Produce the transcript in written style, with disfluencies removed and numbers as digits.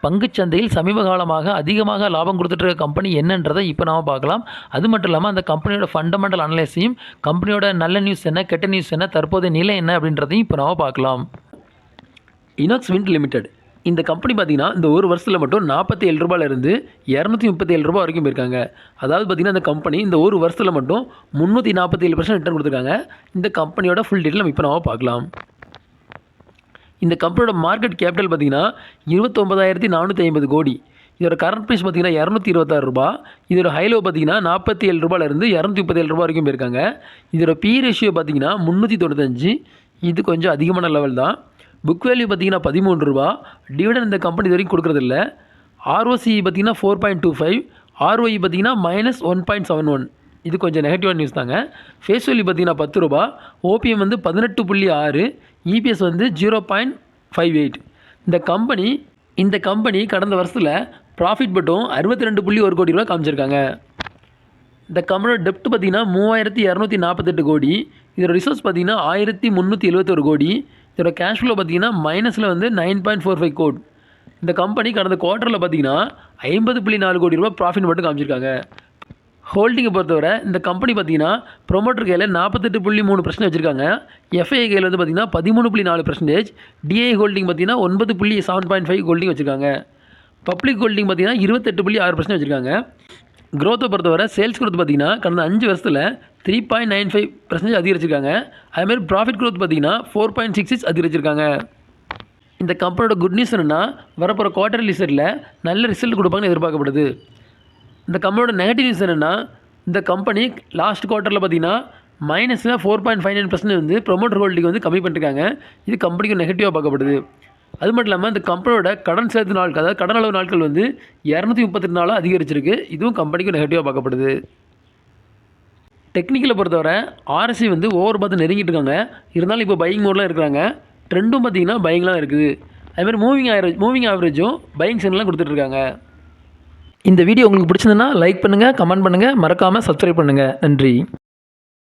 பங்குச்சந்தையில் சமீப காலமாக அதிகமாக லாபம் கொடுத்துட்டு இருக்க கம்பெனி என்னன்றதை இப்போ நாம் பார்க்கலாம். அது மட்டும் இல்லாமல் அந்த கம்பெனியோட ஃபண்டமெண்டல் அனலைஸையும், கம்பெனியோட நல்ல நியூஸ் என்ன, கெட்ட நியூஸ் என்ன, தற்போதைய நிலை என்ன அப்படின்றதையும் இப்போ நாம் பார்க்கலாம். இனாக்ஸ் விண்ட் லிமிடெட் இந்த கம்பெனி பார்த்தீங்கன்னா இந்த ஒரு வருஷத்தில் மட்டும் ரூ. 47 $237 வரைக்கும் போயிருக்காங்க. அதாவது பார்த்தீங்கன்னா இந்த கம்பெனி இந்த ஒரு வருஷத்தில் மட்டும் 347% ரிட்டர்ன் கொடுத்துருக்காங்க. இந்த கம்பெனியோட ஃபுல் டீட்டெயில் நம்ம இப்போ நாம் பார்க்கலாம். இந்த கம்பெனியோட மார்க்கெட் கேபிட்டல் பார்த்தீங்கன்னா $29,450 கோடி. இதோட கரண்ட் ப்ரைஸ் பார்த்தீங்கன்னா $226. இதோட ஹைலோ பார்த்தீங்கன்னா $47 $237 வரைக்கும் போயிருக்காங்க. இதோட பி ரேஷியோ பார்த்தீங்கன்னா 395. இது கொஞ்சம் அதிகமான லெவல் தான். புக் வேல்யூ பார்த்தீங்கன்னா $13. டிவிடன் இந்த கம்பெனி இது வரைக்கும் கொடுக்குறதில்ல. ஆர்ஓசி பார்த்தீங்கன்னா 4.25. ஆர்ஓஇ பார்த்தீங்கன்னா -1.71. இது கொஞ்சம் நெகட்டிவான நியூஸ் தாங்க. ஃபேஸ் வேல்யூ பார்த்தீங்கன்னா $10. ஓபிஎம் வந்து 18.6. இபிஎஸ் வந்து 0.58. இந்த கம்பெனி கடந்த வருஷத்தில் ப்ராஃபிட் மட்டும் $62.1 கோடி காமிச்சிருக்காங்க. இந்த கம்பெனியோட டெப்ட் பார்த்தீங்கன்னா $3,248 கோடி. இதோட ரிசோர்ஸ் பார்த்தீங்கன்னா $1,371 கோடி. இதோட கேஷ் ஃப்ளோ பார்த்தீங்கன்னா மைனஸில் வந்து 9.45 கோடி. இந்த கம்பெனி கடந்த குவார்ட்டரில் பார்த்தீங்கன்னா $50.4 கோடி ப்ராஃபிட் மட்டும் காமிச்சிருக்காங்க. ஹோல்டிங்கை பொறுத்தவரை இந்த கம்பெனி பார்த்தீங்கன்னா ப்ரொமோட்டர் கையில் 48.3% வச்சுருக்காங்க. எஃப்ஐ கையில் வந்து பார்த்தீங்கன்னா 13.4%. டிஐ ஹோல்டிங் பார்த்தீங்கன்னா 9.7.5 ஹோல்டிங் வச்சுருக்காங்க. பப்ளிக் ஹோல்டிங் பார்த்தீங்கன்னா 28.6% வச்சுருக்காங்க. க்ரோத்தை பொறுத்தவரை சேல்ஸ் க்ரோத் பார்த்தீங்கன்னா கடந்த 5 வருஷத்தில் 3.95% அதிகரிச்சிருக்காங்க. அதுமாதிரி ப்ராஃபிட் க்ரோத் பார்த்தீங்கன்னா 4.66 அதிகரிச்சிருக்காங்க. இந்த கம்பெனியோட குட் நியூஸ் என்னென்னா வரப்போகிற குவார்டர் ரிசல்ட்டில் நல்ல ரிசல்ட் கொடுப்பாங்கன்னு எதிர்பார்க்கப்படுது. இந்த கம்பெனியோட நெகட்டிவ் நியூஸ் என்னென்னா இந்த கம்பெனி லாஸ்ட் குவார்ட்டரில் பார்த்தீங்கன்னா -4.59% வந்து ப்ரொமோட்டர் ஹோல்டிங் வந்து கம்மி பண்ணிருக்காங்க. இது கம்பெனிக்கு நெகட்டிவாக பார்க்கப்படுது. அது மட்டும் இல்லாமல் இந்த கம்பெனியோட கடன் செலுத்து நாட்கள், அதாவது கடன் அளவு நாட்கள் வந்து 232 நாளாக அதிகரிச்சிருக்கு. இதுவும் கம்பெனிக்கு நெகட்டிவாக பார்க்கப்படுது. டெக்னிக்கலை பொறுத்தவரை ஆர்எஸ்சி வந்து ஓவர் பார்த்து நெருங்கிட்டு இருக்காங்க. இருந்தாலும் இப்போ பையிங் மோட்லாம் இருக்கிறாங்க. ட்ரெண்டும் பார்த்தீங்கன்னா பையிங்லாம் இருக்குது. அதுமாதிரி மூவிங் ஆவரேஜும் பையிங் சென்லாம் கொடுத்துட்ருக்காங்க. இந்த வீடியோ உங்களுக்கு பிடிச்சிருந்ததுன்னா லைக் பண்ணுங்கள், கமெண்ட் பண்ணுங்கள், மறக்காமல் சப்ஸ்கிரைப் பண்ணுங்கள். நன்றி.